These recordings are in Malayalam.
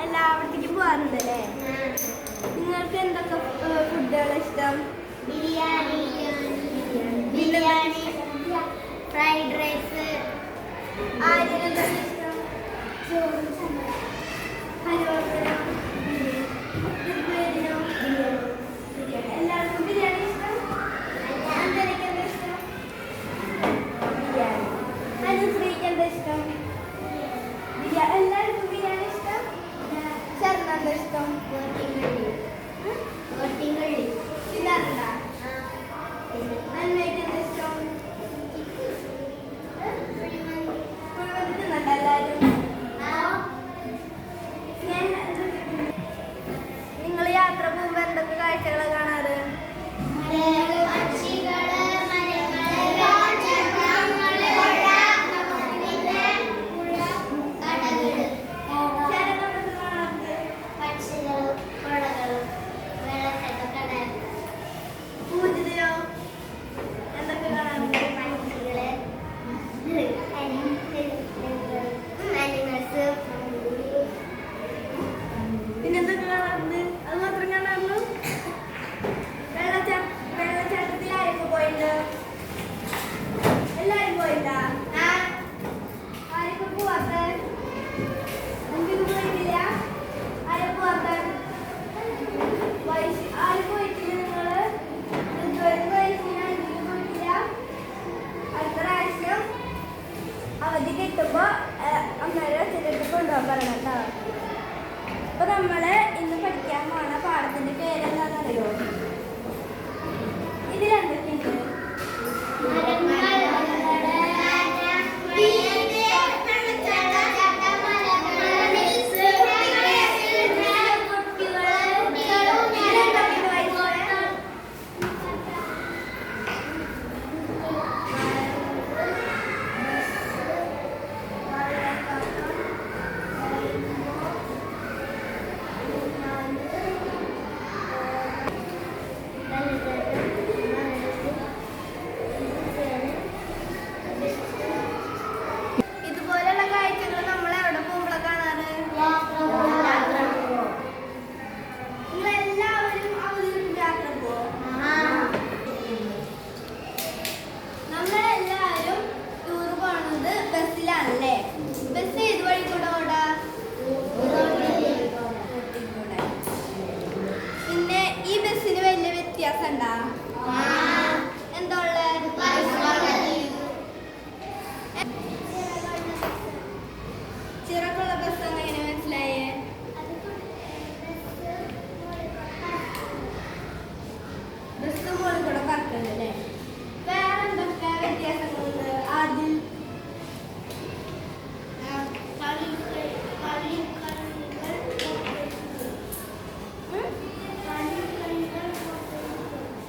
എല്ലായിടത്തേക്കും പോകാറുണ്ടല്ലേ? നിങ്ങൾക്ക് എന്തൊക്കെ ഫുഡുകൾ ഇഷ്ടം? Biryani, fried rice. ആരെന്താ ഇഷ്ടം? എല്ലാവർക്കും ബിരിയാണി ഇഷ്ടം? എന്താ ഇഷ്ടം? ബിരിയാണി. അനുശ്രീക്ക് എന്താ ഇഷ്ടം? എല്ലാവർക്കും ബിരിയാണി ഇഷ്ടം? ചേർന്ന് എന്താ ഇഷ്ടം? ഇതാണ്ടാ നന്നായിട്ട് എന്താ ഇഷ്ടം? കുഴിമന്തി എല്ലാവരും. നിങ്ങൾ യാത്ര പോകുമ്പോ എന്തൊക്കെ കാഴ്ചകൾ കാണാറ്? പിന്നെന്തൊക്കെ കാണാറുണ്ട്? അത് മാത്രം കാണാറുള്ളൂ? വെള്ളച്ചാട്ടത്തിൽ ആരൊക്കെ പോയിട്ട്? എല്ലാരും പോയിട്ടാ? ആരൊക്കെ പോവാത്ത? എനിക്കൊന്നും പോയിട്ടില്ല. ആരെ പോവാത്ത? ആര് പോയിട്ടില്ല? നിങ്ങള് പോയിട്ടില്ല. അടുത്ത പ്രാവശ്യം അവധി കിട്ടുമ്പോ അന്നേരം ചിലർക്ക് കൊണ്ടുപോകാൻ പറയണം കേട്ടോ. അപ്പൊ നമ്മള് ഇന്ന് പഠിക്കാൻ പോണ പാഠത്തിന്റെ പേരെന്താണെന്നറിയോ? ഇതിലെന്തൊക്കെയുണ്ട്? ഇതുപോലെയുള്ള കാഴ്ചകൾ നമ്മൾ എവിടെ പോകുമ്പോഴാണ് കാണാറ്? നിങ്ങളെല്ലാവരും അവധിക്ക് യാത്ര പോകും. നമ്മളെല്ലാവരും ടൂർ പോണത് ബസ്സിലാണല്ലേ? ബസ് ഏത് വഴി കൂടെ ഓടാ? പിന്നെ ഈ ബസ്സിന് വലിയ വ്യത്യാസം ഉണ്ടാ? എന്താ ഉള്ളത്? ചിറക്കുള്ള ബസ് എങ്ങനെ മനസ്സിലായേ? ബസ് മോളിൽ കൂടെ പറക്കുന്നുണ്ടല്ലേ? വേറെ എന്തൊക്കെ വ്യത്യാസങ്ങളുണ്ട്? ആദ്യം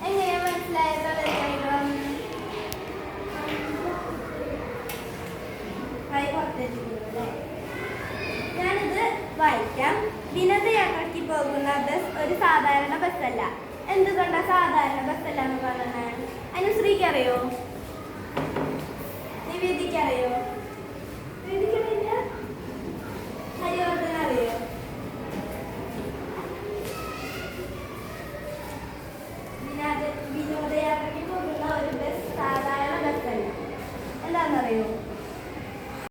എങ്ങനെയാ മനസ്സിലായത്? ഞാനിത് വായിക്കാം. വിനോദയാത്രയ്ക്ക് പോകുന്ന ബസ് ഒരു സാധാരണ ബസ്സല്ല. എന്തുകൊണ്ടാ സാധാരണ ബസ്സല്ല എന്ന് പറഞ്ഞത്? അനുശ്രീക്ക് അറിയോ?